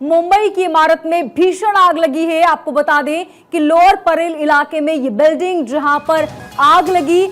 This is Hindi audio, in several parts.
मुंबई की इमारत में भीषण आग लगी है। आपको बता दें कि लोअर परेल इलाके में ये बिल्डिंग जहां पर आग लगी,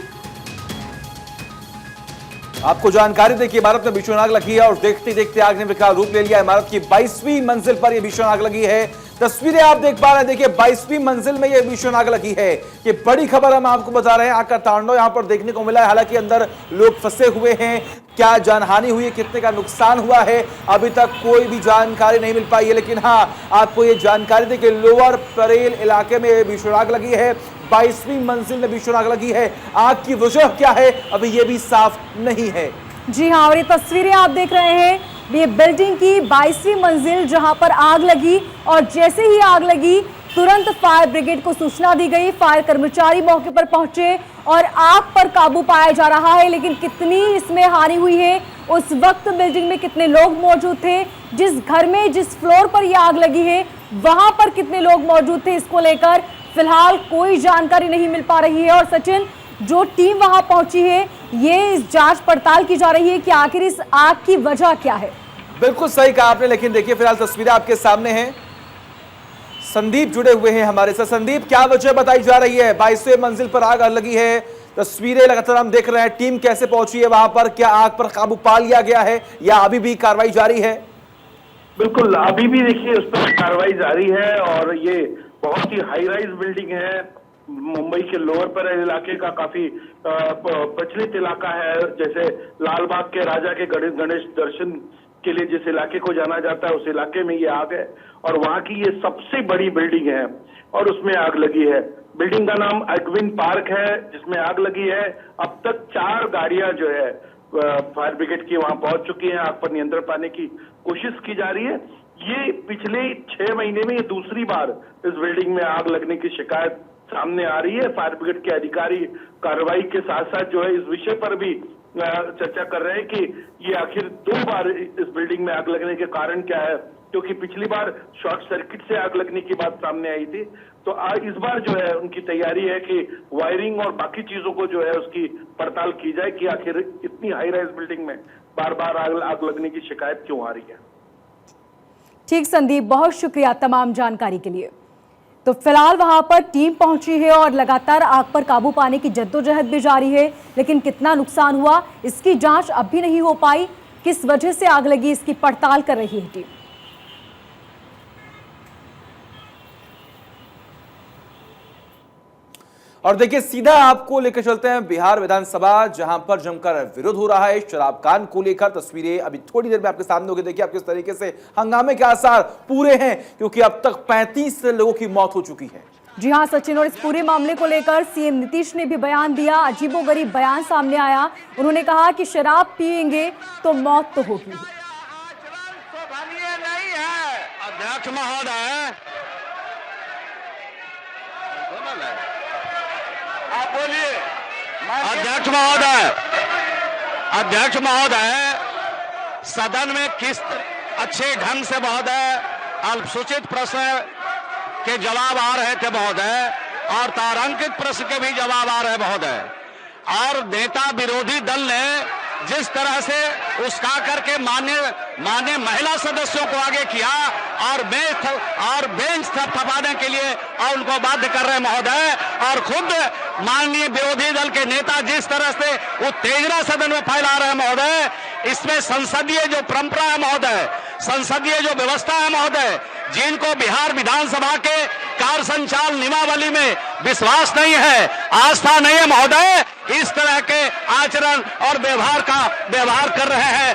आपको जानकारी दें कि इमारत में भीषण आग लगी है और देखते देखते आग ने विकराल रूप ले लिया। इमारत की 22वीं मंजिल पर यह भीषण आग लगी है। तस्वीरें आप देख पा रहे हैं, देखिए 22वीं मंजिल में यह भीषण आग लगी है। ये बड़ी खबर हम आपको बता रहे हैं। आग का तांडव यहां पर देखने को मिला है। हालांकि अंदर लोग फंसे हुए हैं। क्या जानहानि हुई है, कितने का नुकसान हुआ है, अभी तक कोई भी जानकारी नहीं मिल पाई है। लेकिन हाँ, आपको ये जानकारी दें कि लोअर परेल इलाके में भीषण आग लगी है। 22वीं मंजिल में भीषण आग लगी है। आग की वजह क्या है अभी ये भी साफ नहीं है। जी हाँ, और ये तस्वीरें आप देख रहे हैं, ये बिल्डिंग की 22वीं मंजिल जहां पर आग लगी और जैसे ही आग लगी तुरंत फायर ब्रिगेड को सूचना दी गई। फायर कर्मचारी मौके पर पहुंचे और आग पर काबू पाया जा रहा है। लेकिन कितनी इसमें हानि हुई है, उस वक्त बिल्डिंग में कितने लोग मौजूद थे, जिस घर में जिस फ्लोर पर यह आग लगी है वहां पर कितने लोग मौजूद थे, इसको लेकर फिलहाल कोई जानकारी नहीं मिल पा रही है। और सचिन, जो टीम वहां पहुंची है, ये इस जांच पड़ताल की जा रही है कि आखिर इस आग की वजह क्या है। बिल्कुल सही कहा आपने। लेकिन देखिए फिलहाल तस्वीरें आपके सामने हैं। संदीप जुड़े हुए हैं हमारे साथ। संदीप, क्या वजह बताई जा रही है? 22वें मंजिल पर आग लगी है, तस्वीरें लगातार हम देख रहे हैं। टीम कैसे पहुंची है वहां पर? क्या आग पर काबू पा लिया गया है या अभी भी कार्रवाई जारी है? बिल्कुल, अभी भी देखिए उस पर कार्रवाई जारी है और ये बहुत ही हाई राइज बिल्डिंग है। मुंबई के लोअर परेल इलाके का काफी प्रचलित इलाका है। जैसे लालबाग के राजा के गणेश दर्शन के लिए जिस इलाके को जाना जाता है, उस इलाके में ये आग है और वहां की ये सबसे बड़ी बिल्डिंग है और उसमें आग लगी है। बिल्डिंग का नाम अग्विन पार्क है, जिसमें आग लगी है। अब तक 4 गाड़ियां जो है फायर ब्रिगेड की वहां पहुंच चुकी हैं। आग पर नियंत्रण पाने की कोशिश की जा रही है। ये पिछले 6 महीने में ये दूसरी बार इस बिल्डिंग में आग लगने की शिकायत सामने आ रही है। फायर ब्रिगेड के अधिकारी कार्रवाई के साथ साथ जो है इस विषय पर भी चर्चा कर रहे हैं कि ये आखिर 2 बार इस बिल्डिंग में आग लगने के कारण क्या है, क्योंकि पिछली बार शॉर्ट सर्किट से आग लगने की बात सामने आई थी। तो इस बार जो है उनकी तैयारी है कि वायरिंग और बाकी चीजों को जो है उसकी पड़ताल की जाए कि आखिर इतनी हाई राइज बिल्डिंग में बार बार आग लगने की शिकायत क्यों आ रही है। ठीक संदीप, बहुत शुक्रिया तमाम जानकारी के लिए। तो फिलहाल वहां पर टीम पहुंची है और लगातार आग पर काबू पाने की जद्दोजहद भी जारी है। लेकिन कितना नुकसान हुआ इसकी जांच अब भी नहीं हो पाई। किस वजह से आग लगी इसकी पड़ताल कर रही है टीम। और देखिए सीधा आपको लेकर चलते हैं बिहार विधानसभा, जहां पर जमकर विरोध हो रहा है शराब कांड को लेकर। तस्वीरें अभी थोड़ी देर में आपके सामने होगी। देखिए आप किस तरीके से हंगामे के आसार पूरे हैं, क्योंकि अब तक 35 लोगों की मौत हो चुकी है। जी हां सचिन, और इस पूरे मामले को लेकर सीएम नीतीश ने भी बयान दिया। अजीबोगरीब बयान सामने आया। उन्होंने कहा कि शराब पिएंगे तो मौत तो होगी। अध्यक्ष महोदय, आप बोलिए। अध्यक्ष महोदय, सदन में किस अच्छे ढंग से महोदय अल्पसूचित प्रश्न के जवाब आ रहे थे महोदय, और तारांकित प्रश्न के भी जवाब आ रहे महोदय, और नेता विरोधी दल ने जिस तरह से उसका करके मान्य महिला सदस्यों को आगे किया और बेंच थपथपाने के लिए और उनको बाध्य कर रहे महोदय, और खुद माननीय विरोधी दल के नेता जिस तरह से उत्तेजना सदन में फैला रहे महोदय, इसमें संसदीय जो परंपरा है महोदय, संसदीय जो व्यवस्था है महोदय, जिनको बिहार विधानसभा के कार्य संचालन नियमावली में विश्वास नहीं है, आस्था नहीं है महोदय, इस तरह के आचरण और व्यवहार कर रहे हैं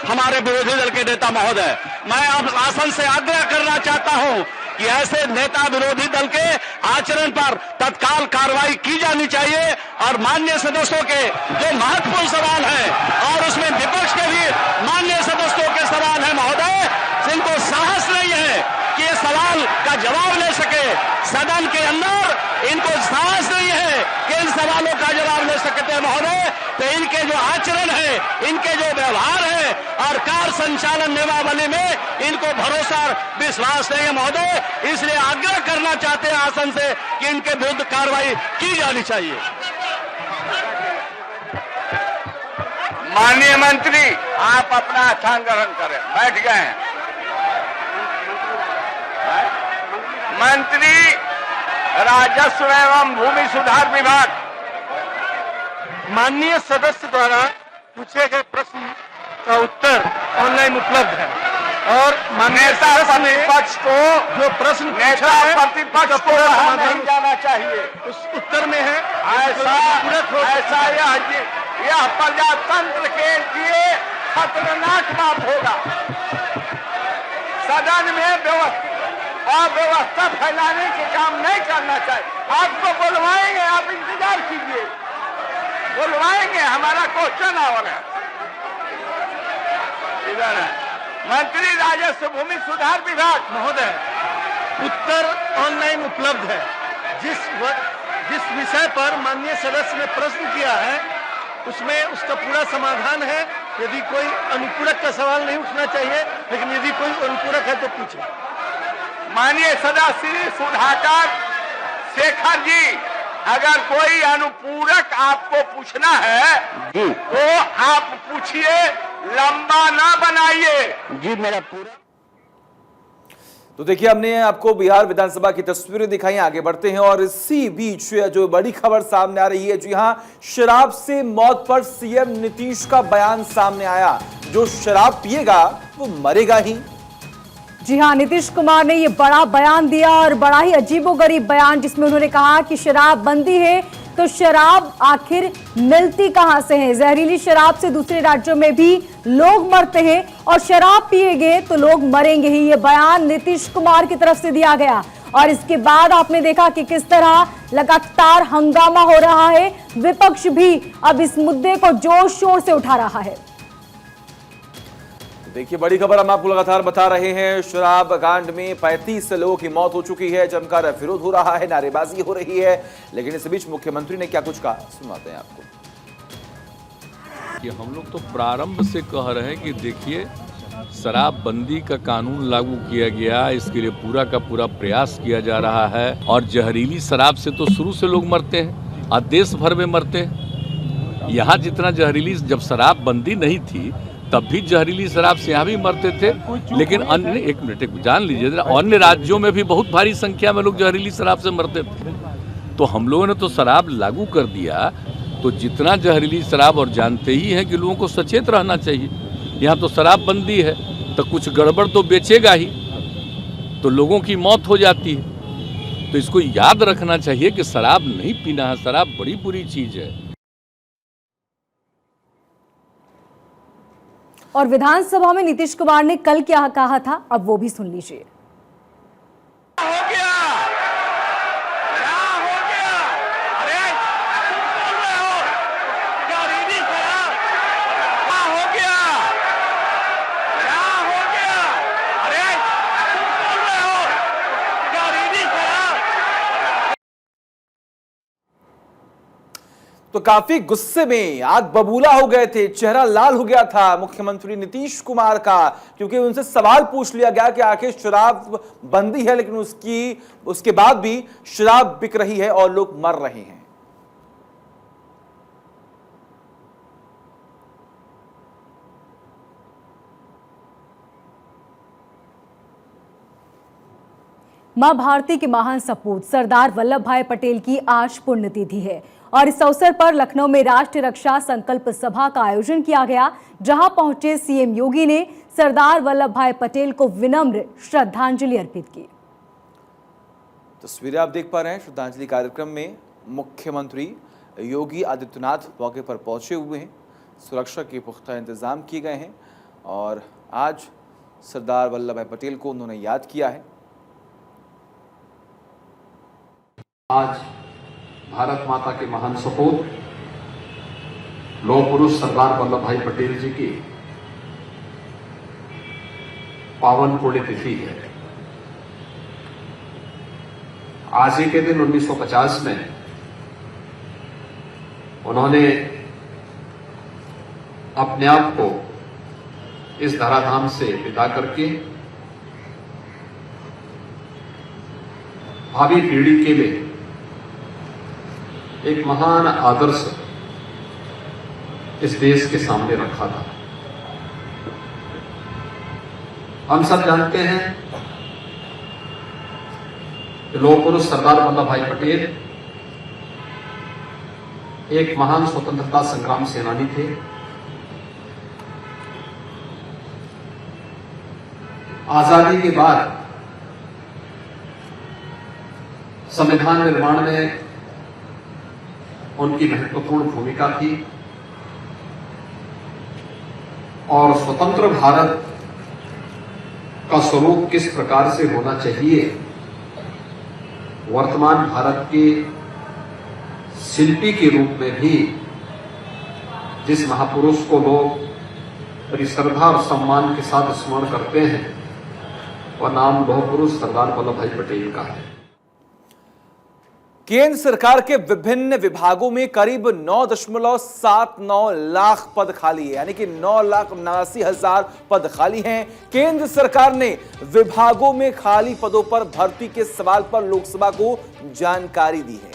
हमारे विरोधी दल के नेता महोदय। मैं अब शासन से आग्रह करना चाहता हूं कि ऐसे नेता विरोधी दल के आचरण पर तत्काल कार्रवाई की जानी चाहिए और माननीय सदस्यों के जो महत्वपूर्ण सवाल है और उसमें विपक्ष के भी माननीय सदस्यों के सवाल है महोदय, जिनको साहस नहीं है कि ये सवाल का जवाब ले सके सदन के अंदर, इनको साहस नहीं है कि इन सवालों का जवाब ले सकते हैं महोदय, तो इनके जो आचरण है, इनके जो व्यवहार है और कार्य संचालन नियमावली में इनको भरोसा विश्वास नहीं है महोदय। इसलिए आग्रह करना चाहते हैं आसन से कि इनके विरुद्ध कार्रवाई की जानी चाहिए। माननीय मंत्री, आप अपना स्थान ग्रहण करें। बैठ गए हैं। मंत्री राजस्व एवं भूमि सुधार विभाग, माननीय सदस्य द्वारा पूछे गए प्रश्न का उत्तर ऑनलाइन उपलब्ध है और माननीय सदस्य ने प्रतिपक्ष को जो प्रश्न पूछा नेता है प्रतिपक्ष को वहां नहीं जाना चाहिए। उस उत्तर में है। ऐसा यह प्रजातंत्र के लिए खतरनाक बात होगा। सदन में अव्यवस्था फैलाने के काम नहीं करना चाहिए। आपको बुलवाएंगे, आप इंतजार कीजिए, बुलवाएंगे, हमारा क्वेश्चन आवर है। इधर है मंत्री राजस्व भूमि सुधार विभाग महोदय, उत्तर ऑनलाइन उपलब्ध है। जिस विषय पर माननीय सदस्य ने प्रश्न किया है उसमें उसका पूरा समाधान है। यदि कोई अनुपूरक का सवाल नहीं उठना चाहिए, लेकिन यदि कोई अनुपूरक है तो पूछे। माननीय सदस्य श्री सुधाकर शेखर जी, अगर कोई अनुपूरक आपको पूछना है तो आप पूछिए, लंबा ना बनाइए। जी मेरा पूरा। तो देखिए, हमने आपको बिहार विधानसभा की तस्वीरें दिखाई। आगे बढ़ते हैं और इसी बीच जो बड़ी खबर सामने आ रही है, जी हां, शराब से मौत पर सीएम नीतीश का बयान सामने आया। जो शराब पिएगा वो मरेगा ही। जी हां, नीतीश कुमार ने ये बड़ा बयान दिया और बड़ा ही अजीबोगरीब बयान, जिसमें उन्होंने कहा कि शराब बंदी है तो शराब आखिर मिलती कहां से है। जहरीली शराब से दूसरे राज्यों में भी लोग मरते हैं और शराब पिएंगे तो लोग मरेंगे ही। ये बयान नीतीश कुमार की तरफ से दिया गया और इसके बाद आपने देखा कि किस तरह लगातार हंगामा हो रहा है। विपक्ष भी अब इस मुद्दे को जोर शोर से उठा रहा है। देखिए, बड़ी खबर हम आपको लगातार बता रहे हैं। शराब कांड में 35 लोगों की मौत हो चुकी है। जमकर विरोध हो रहा है, नारेबाजी हो रही है, लेकिन इस बीच मुख्यमंत्री ने क्या कुछ कहा, सुनाते हैं आपको। कि हम लोग तो प्रारंभ से कह रहे हैं कि देखिए, शराबबंदी का कानून लागू किया गया, इसके लिए पूरा का पूरा प्रयास किया जा रहा है। और जहरीली शराब से तो शुरू से लोग मरते हैं और देश भर में मरते हैं। यहाँ जितना जहरीली, जब शराबबंदी नहीं थी तब भी जहरीली शराब से यहाँ भी मरते थे, लेकिन अन्य, एक मिनट जान लीजिए, अन्य राज्यों में भी बहुत भारी संख्या में लोग जहरीली शराब से मरते थे। तो हम लोगों ने तो शराब लागू कर दिया, तो जितना जहरीली शराब, और जानते ही हैं कि लोगों को सचेत रहना चाहिए। यहाँ तो शराबबंदी है तो कुछ गड़बड़ तो बेचेगा ही, तो लोगों की मौत हो जाती है। तो इसको याद रखना चाहिए कि शराब नहीं पीना है, शराब बड़ी बुरी चीज़ है। और विधानसभा में नीतीश कुमार ने कल क्या कहा था, अब वो भी सुन लीजिए। हो गया, क्या हो गया? अरे बोल रहे हो, जहरीली शराब, क्या हो गया? क्या हो गया? अरे बोल रहे हो, जहरीली शराब। तो काफी गुस्से में आग बबूला हो गए थे, चेहरा लाल हो गया था मुख्यमंत्री नीतीश कुमार का, क्योंकि उनसे सवाल पूछ लिया गया कि आखिर शराब बंदी है लेकिन उसके बाद भी शराब बिक रही है और लोग मर रहे हैं। मां भारती के महान सपूत सरदार वल्लभ भाई पटेल की आज पुण्यतिथि है और इस अवसर पर लखनऊ में राष्ट्रीय रक्षा संकल्प सभा का आयोजन किया गया, जहां पहुंचे सीएम योगी ने सरदार वल्लभ भाई पटेल को विनम्र श्रद्धांजलि अर्पित की। तस्वीरें आप देख पा रहे हैं। श्रद्धांजलि कार्यक्रम में मुख्यमंत्री योगी आदित्यनाथ मौके पर पहुंचे हुए हैं। सुरक्षा के पुख्ता इंतजाम किए गए हैं और आज सरदार वल्लभ भाई पटेल को उन्होंने याद किया है। आज भारत माता के महान सपूत लौह पुरुष सरदार वल्लभ भाई पटेल जी की पावन पुण्यतिथि है। आज ही के दिन 1950 में उन्होंने अपने आप को इस धराधाम से विदा करके भावी पीढ़ी के लिए एक महान आदर्श इस देश के सामने रखा था। हम सब जानते हैं लौह पुरुष सरदार वल्लभ भाई पटेल एक महान स्वतंत्रता संग्राम सेनानी थे। आजादी के बाद संविधान निर्माण में उनकी महत्वपूर्ण भूमिका थी और स्वतंत्र भारत का स्वरूप किस प्रकार से होना चाहिए, वर्तमान भारत के शिल्पी के रूप में भी जिस महापुरुष को लोग बड़ी श्रद्धा और सम्मान के साथ स्मरण करते हैं, वह नाम लौह पुरुष सरदार वल्लभ भाई पटेल का है। केंद्र सरकार के विभिन्न विभागों में करीब 9.79 लाख पद खाली है, यानी कि 9,79,000 पद खाली हैं। केंद्र सरकार ने विभागों में खाली पदों पर भर्ती के सवाल पर लोकसभा को जानकारी दी है।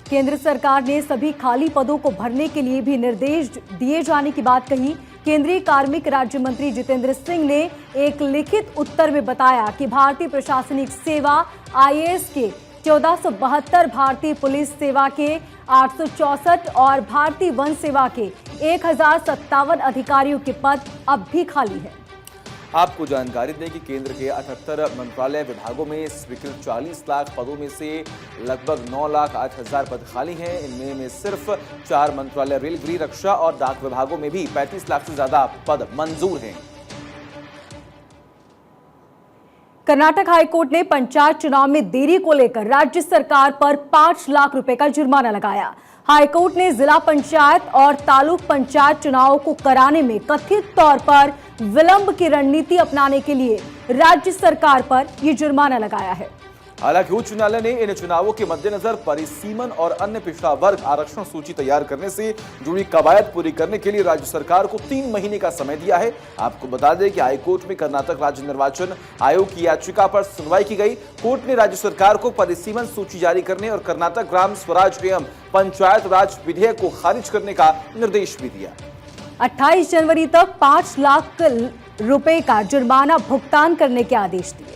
केंद्र सरकार ने सभी खाली पदों को भरने के लिए भी निर्देश दिए जाने की बात कही। केंद्रीय कार्मिक राज्य मंत्री जितेंद्र सिंह ने एक लिखित उत्तर में बताया कि भारतीय प्रशासनिक सेवा IAS के 1472, भारतीय पुलिस सेवा के 864 और भारतीय वन सेवा के 1057 अधिकारियों के पद अब भी खाली है। आपको जानकारी दें कि केंद्र के 78 मंत्रालय विभागों में स्वीकृत 40 लाख पदों में से लगभग 9,08,000 पद खाली हैं। इनमें में सिर्फ 4 मंत्रालय रेल, गृह, रक्षा और डाक विभागों में भी 35 लाख से ज्यादा पद मंजूर हैं। कर्नाटक हाईकोर्ट ने पंचायत चुनाव में देरी को लेकर राज्य सरकार पर 5 लाख रुपए का जुर्माना लगाया। हाईकोर्ट ने जिला पंचायत और तालुक पंचायत चुनावों को कराने में कथित तौर पर विलंब की रणनीति अपनाने के लिए राज्य सरकार पर यह जुर्माना लगाया है। हालांकि उच्च न्यायालय ने इन चुनावों के मद्देनजर परिसीमन और अन्य पिछड़ा वर्ग आरक्षण सूची तैयार करने से जुड़ी कवायद पूरी करने के लिए राज्य सरकार को 3 महीने का समय दिया है। आपको बता दें कि हाईकोर्ट में कर्नाटक राज्य निर्वाचन आयोग की याचिका पर सुनवाई की गई। कोर्ट ने राज्य सरकार को परिसीमन सूची जारी करने और कर्नाटक ग्राम स्वराज एवं पंचायत राज विधेयक को खारिज करने का निर्देश भी दिया। 28 जनवरी तक 5 लाख रुपए का जुर्माना भुगतान करने के आदेश दिए।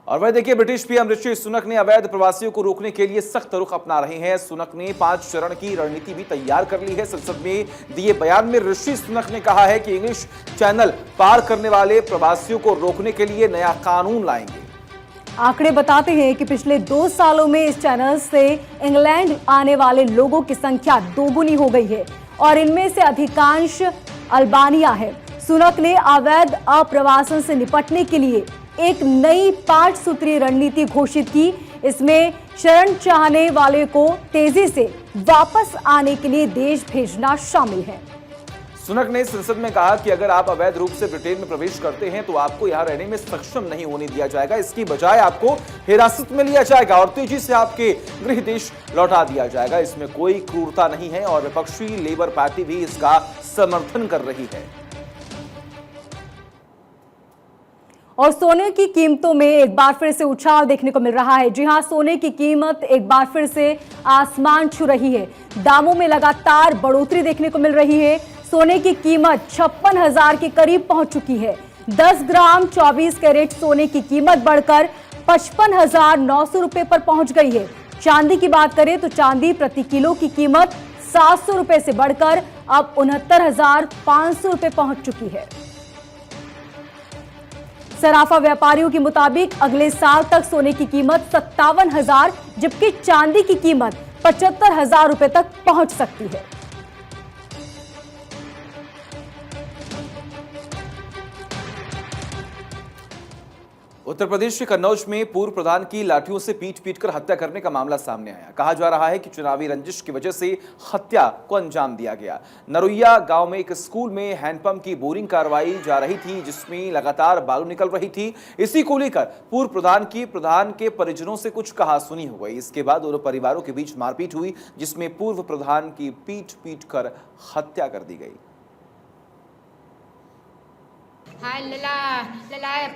और वह देखिए, ब्रिटिश पीएम ऋषि सुनक ने अवैध प्रवासियों को रोकने के लिए सख्त रुख अपना रहे हैं। सुनक ने 5 चरण की रणनीति भी तैयार कर ली है। संसद में दिए बयान में ऋषि सुनक ने कहा है कि इंग्लिश चैनल पार करने वाले प्रवासियों को रोकने के लिए नया कानून लाएंगे। आंकड़े बताते हैं कि पिछले 2 सालों में इस चैनल से इंग्लैंड आने वाले लोगों की संख्या दोगुनी हो गई है और इनमें से अधिकांश अल्बानिया है। सुनक ने अवैध अप्रवासन से निपटने के लिए एक नई 5 सूत्रीय रणनीति घोषित की। इसमें शरण चाहने वाले को तेजी से वापस आने के लिए देश भेजना शामिल है। सुनक ने संसद में कहा कि अगर आप अवैध रूप से ब्रिटेन में प्रवेश करते हैं तो आपको यहां रहने में सक्षम नहीं होने दिया जाएगा। इसकी बजाय आपको हिरासत में लिया जाएगा और तेजी से आपके गृह देश लौटा दिया जाएगा। इसमें कोई क्रूरता नहीं है और विपक्षी लेबर पार्टी भी इसका समर्थन कर रही है। और सोने की कीमतों में एक बार फिर से उछाल देखने को मिल रहा है। जी हां, सोने की कीमत एक बार फिर से आसमान छू रही है। दामों में लगातार बढ़ोतरी देखने को मिल रही है। सोने की कीमत 56,000 के करीब पहुंच चुकी है। 10 ग्राम 24 कैरेट सोने की कीमत बढ़कर 55,900 रुपए पर पहुंच गई है। चांदी की बात करें तो चांदी प्रति किलो की कीमत 700 रुपए से बढ़कर अब 69,500 रुपए पहुंच चुकी है। सराफा व्यापारियों के मुताबिक अगले साल तक सोने की कीमत 57,000 जबकि चांदी की कीमत 75,000 रुपए तक पहुंच सकती है। उत्तर प्रदेश के कन्नौज में पूर्व प्रधान की लाठियों से पीट-पीटकर हत्या करने का मामला सामने आया। कहा जा रहा है कि चुनावी रंजिश की वजह से हत्या को अंजाम दिया गया। नरुइया गांव में एक स्कूल में हैंडपंप की बोरिंग करवाई जा रही थी जिसमें लगातार बालू निकल रही थी। इसी को लेकर पूर्व प्रधान के परिजनों से कुछ कहासुनी हो गई। इसके बाद दोनों परिवारों के बीच मारपीट हुई जिसमें पूर्व प्रधान की पीट-पीटकर हत्या कर दी गई। हाय लला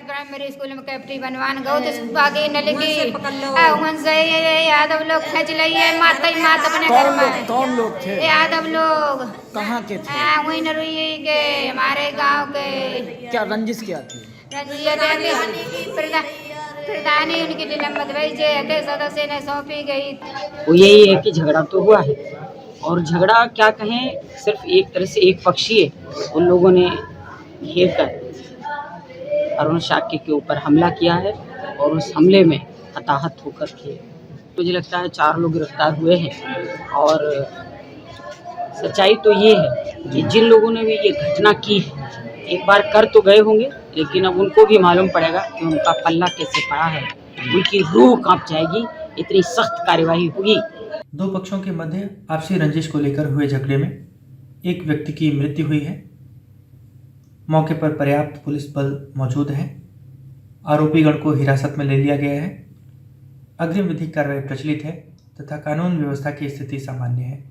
प्राइमरी स्कूल में कैप्टरी बनवान गो तो आगे न लगी वहां से यादव लोग खींच लिए माता अपने घर में। कौन लोग थे? यादव लोग। कहाँ के थे? वही नरुई के हमारे गांव के। क्या रंजिश क्या थी? रजिया प्रधानी उनकी निलंबित भेजे थे, सदस्य ने सौंपी गई। वो यही है कि झगड़ा तो हुआ है, और झगड़ा क्या कहें, सिर्फ एक तरह से एक पक्षीय उन लोगों ने घेर कर अरुण शाक्य के ऊपर हमला किया है, और उस हमले में हताहत होकर के मुझे लगता है 4 लोग गिरफ्तार हुए हैं। और सच्चाई तो ये है कि जिन लोगों ने भी ये घटना की है, एक बार कर तो गए होंगे, लेकिन अब उनको भी मालूम पड़ेगा कि उनका पल्ला कैसे पड़ा है, उनकी रूह कांप जाएगी, इतनी सख्त कार्यवाही होगी। 2 पक्षों के मध्य आपसी रंजिश को लेकर हुए झगड़े में एक व्यक्ति की मृत्यु हुई है। मौके पर पर्याप्त पुलिस बल मौजूद है। आरोपीगण को हिरासत में ले लिया गया है। अग्रिम विधिक कार्रवाई प्रचलित है तथा कानून व्यवस्था की स्थिति सामान्य है।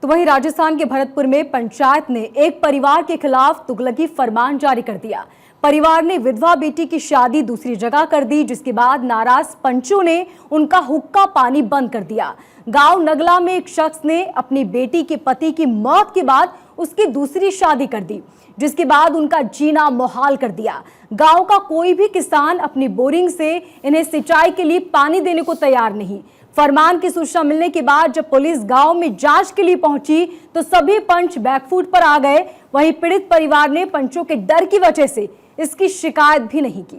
तो वहीं राजस्थान के भरतपुर में पंचायत ने एक परिवार के खिलाफ तुगलकी फरमान जारी कर दिया। परिवार ने विधवा बेटी की शादी दूसरी जगह कर दी, जिसके बाद नाराज पंचों ने उनका हुक्का पानी बंद कर दिया। गांव नगला में एक शख्स ने अपनी बेटी के पति की मौत के बाद उसकी दूसरी शादी कर दी, जिसके बाद उनका जीना मुहाल कर दिया। गांव का कोई भी किसान अपनी बोरिंग से इन्हें सिंचाई के लिए पानी देने को तैयार नहीं। फरमान की सूचना मिलने के बाद जब पुलिस गांव में जांच के लिए पहुंची तो सभी पंच बैकफुट पर आ गए। वहीं पीड़ित परिवार ने पंचों के डर की वजह से इसकी शिकायत भी नहीं की।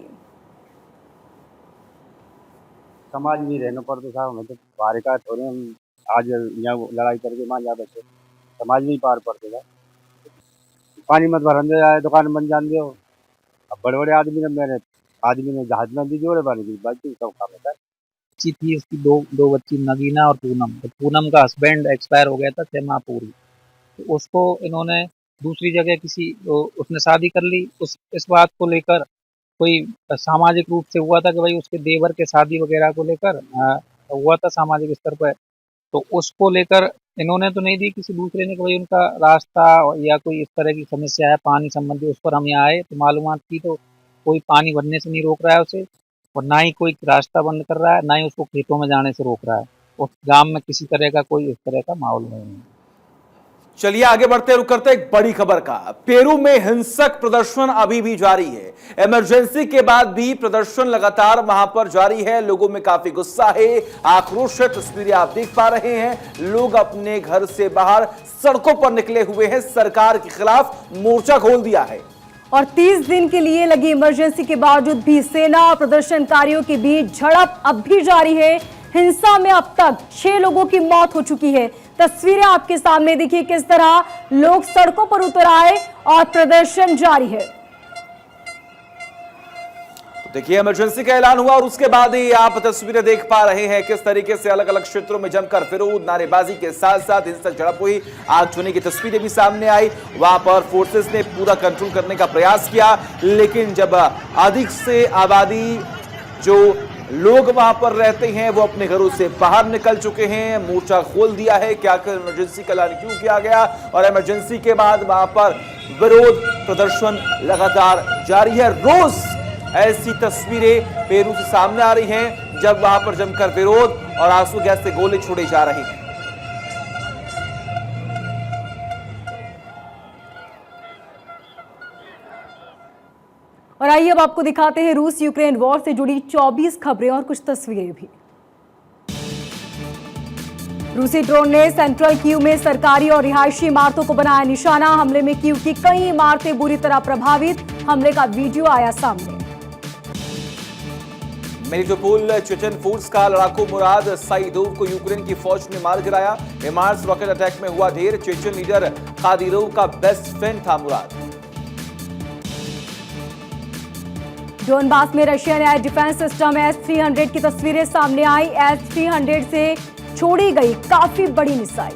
समाज में रहने पर तो साहब हमें तो बाहर का थोड़े हम आज यहाँ लड़ाई करके मान जाते थे, समाज में ही पार पड़ते था। पानी मत भरन दे जाए, दुकान बन जान दो। अब बड़े बड़े आदमी ने जहाज में भी जोड़े पानी की बात सब काम होता है। बच्ची थी उसकी, दो बच्ची, नगीना और पूनम। तो पूनम का हस्बैंड एक्सपायर हो गया था 6 माह पूर्व, तो उसको इन्होंने दूसरी जगह उसने शादी कर ली। इस बात को लेकर कोई सामाजिक रूप से हुआ था कि भाई उसके देवर के शादी वगैरह को लेकर हुआ था सामाजिक स्तर पर, तो उसको लेकर इन्होंने तो नहीं दी, किसी दूसरे ने कि भाई उनका रास्ता या कोई इस तरह की समस्या है पानी संबंधी, उस पर हम यहाँ आए तो मालूमात की तो कोई पानी भरने से नहीं रोक रहा है उसे, और ना ही कोई रास्ता बंद कर रहा है, ना ही उसको खेतों में जाने से रोक रहा है। उस गांव में किसी तरह का कोई इस तरह का माहौल नहीं है। चलिए आगे बढ़ते रुक करते एक बड़ी खबर का। पेरू में हिंसक प्रदर्शन अभी भी जारी है। इमरजेंसी के बाद भी प्रदर्शन लगातार वहां पर जारी है। लोगों में काफी गुस्सा है, आक्रोश है। तस्वीरें आप देख पा रहे हैं। लोग अपने घर से बाहर सड़कों पर निकले हुए हैं। सरकार के खिलाफ मोर्चा खोल दिया है। और 30 दिन के लिए लगी इमरजेंसी के बावजूद भी सेना और प्रदर्शनकारियों के बीच झड़प अब भी जारी है। हिंसा में अब तक 6 लोगों की मौत हो चुकी है। तस्वीरें आपके सामने देखिए किस तरह लोग सड़कों पर उतर आए और प्रदर्शन जारी है। तो देखिए इमरजेंसी का ऐलान हुआ और उसके बाद ही आप तस्वीरें देख पा रहे हैं किस तरीके से अलग अलग क्षेत्रों में जमकर विरोध नारेबाजी के साथ साथ हिंसक झड़प हुई। आग छूने की तस्वीरें भी सामने आई। वहां पर फोर्सेस ने पूरा कंट्रोल करने का प्रयास किया, लेकिन जब अधिक से आबादी जो लोग वहां पर रहते हैं वो अपने घरों से बाहर निकल चुके हैं। मोर्चा खोल दिया है कि आखिर इमरजेंसी का ऐलान क्यों किया गया, और इमरजेंसी के बाद वहां पर विरोध प्रदर्शन लगातार जारी है। रोज ऐसी तस्वीरें पेरू से सामने आ रही हैं जब वहां पर जमकर विरोध और आंसू गैस से गोले छोड़े जा रहे हैं। और आइए अब आपको दिखाते हैं रूस यूक्रेन वॉर से जुड़ी 24 खबरें और कुछ तस्वीरें भी। रूसी ड्रोन ने सेंट्रल कीव में सरकारी और रिहायशी इमारतों को बनाया निशाना। हमले में कीव की कई इमारतें बुरी तरह प्रभावित। हमले का वीडियो आया सामने। मेरिटोपोल चेचन फोर्स का लड़ाकू मुराद साइदोव को यूक्रेन की फौज ने मार गिराया। मार्स रॉकेट अटैक में हुआ ढेर। चेचन लीडर कादिरोव का बेस्ट फ्रेंड था मुराद। डोनबास में Russian air defence system S-300 की तस्वीरें सामने आई। S-300 से छोड़ी गई काफी बड़ी मिसाइल।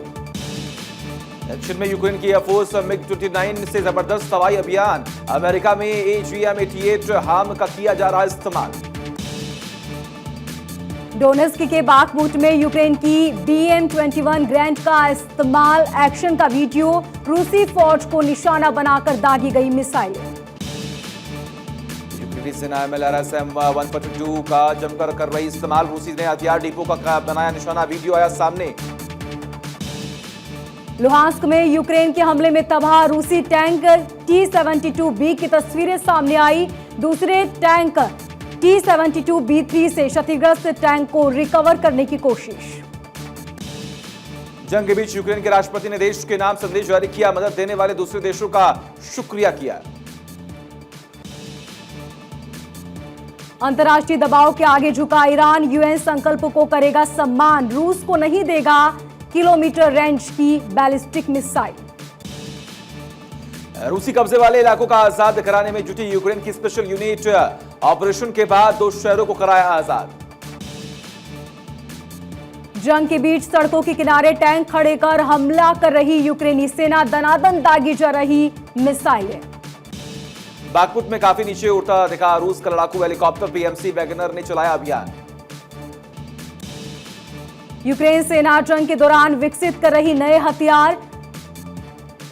दक्षिण में यूक्रेन की एयरफोर्स MiG-29 से जबरदस्त हवाई अभियान। अमेरिका में AGM-88 हार्म का किया जा रहा इस्तेमाल। डोनेस्क के बाखमुट में यूक्रेन की BM-21 ग्रैंड का इस्तेमाल। एक्शन का वीडियो। रूसी फौज को निशाना बनाकर दागी गई मिसाइलें। यूक्रेनी सेना MLRS-M142 का जमकर कर रही इस्तेमाल। रूसी ने हथियार डिपो का बनाया निशाना। वीडियो आया सामने। लुहांस्क में यूक्रेन के हमले में तबाह रूसी टैंक T-72B की तस्वीरें सामने आई। दूसरे टैंक T-72B3 से क्षतिग्रस्त टैंक को रिकवर करने की कोशिश। जंग के बीच यूक्रेन के राष्ट्रपति ने देश के नाम संदेश जारी किया, मदद देने वाले दूसरे देशों का शुक्रिया किया। अंतर्राष्ट्रीय दबाव के आगे झुका ईरान, यूएन संकल्प को करेगा सम्मान, रूस को नहीं देगा किलोमीटर रेंज की बैलिस्टिक मिसाइल। रूसी कब्जे वाले इलाकों का आजाद कराने में जुटी यूक्रेन की स्पेशल यूनिट, ऑपरेशन के बाद 2 शहरों को कराया आजाद। जंग के बीच सड़कों के किनारे टैंक खड़े कर हमला कर रही यूक्रेनी सेना, दनादन दागी जा रही मिसाइलें। बागपुत में काफी नीचे उड़ता दिखा रूस का लड़ाकू हेलीकॉप्टर, पीएमसी वैगनर ने चलाया अभियान। यूक्रेन सेना जंग के दौरान विकसित कर रही नए हथियार,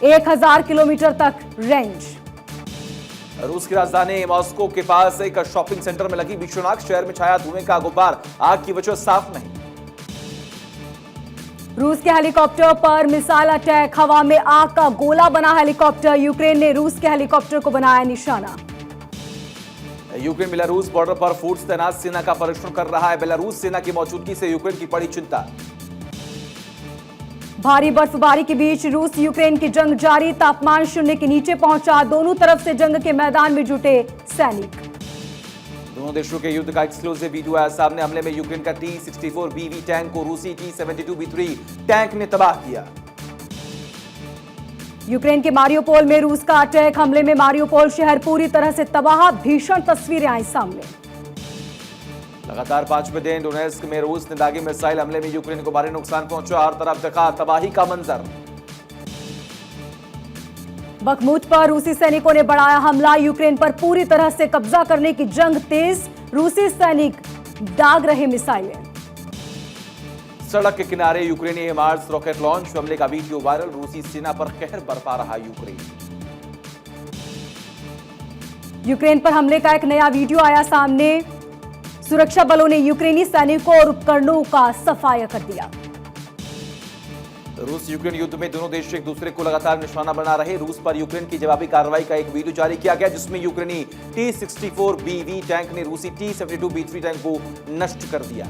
1000 किलोमीटर तक रेंज। रूस की राजधानी मॉस्को के पास एक शॉपिंग सेंटर में लगी भीषण आग, शहर में छाया धुएं का गुब्बार, आग की वजह साफ नहीं। रूस के हेलीकॉप्टर पर मिसाइल अटैक, हवा में आग का गोला बना हेलीकॉप्टर, यूक्रेन ने रूस के हेलीकॉप्टर को बनाया निशाना। यूक्रेन बेलारूस बॉर्डर पर फोर्स तैनात सेना का परीक्षण कर रहा है, बेलारूस सेना की मौजूदगी से यूक्रेन की बड़ी चिंता। भारी बर्फबारी के बीच रूस यूक्रेन की जंग जारी, तापमान शून्य के नीचे पहुंचा, दोनों तरफ से जंग के मैदान में जुटे सैनिक। दोनों देशों के युद्ध का एक्सक्लूसिव वीडियो आया सामने, हमले में यूक्रेन का T-64BV टैंक को रूसी T-72B3 टैंक ने तबाह किया। यूक्रेन के मारियोपोल में रूस का अटैक, हमले में मारियोपोल शहर पूरी तरह से तबाह, भीषण तस्वीरें आई सामने। लगातार 5वें दिन डोनेस्क में रूस ने दागी मिसाइल हमले में यूक्रेन को भारी नुकसान पहुंचा, हर तरफ दिखा तबाही का मंजर। बखमुत पर रूसी सैनिकों ने बढ़ाया हमला, यूक्रेन पर पूरी तरह से कब्जा करने की जंग तेज, रूसी सैनिक दाग रहे मिसाइलें। सड़क के किनारे यूक्रेनी मार्स रॉकेट लॉन्च, हमले का वीडियो वायरल, रूसी सेना पर कहर बरपा रहा यूक्रेन। यूक्रेन पर हमले का एक नया वीडियो आया सामने, सुरक्षा बलों ने यूक्रेनी सैनिकों और उपकरणों का सफाया कर दिया। रूस यूक्रेन युद्ध में दोनों देश एक दूसरे को लगातार निशाना बना रहे, रूस पर यूक्रेन की जवाबी कार्रवाई का एक वीडियो जारी किया गया जिसमें यूक्रेनी T-64BV टैंक ने रूसी T-72B3 टैंक को नष्ट कर दिया।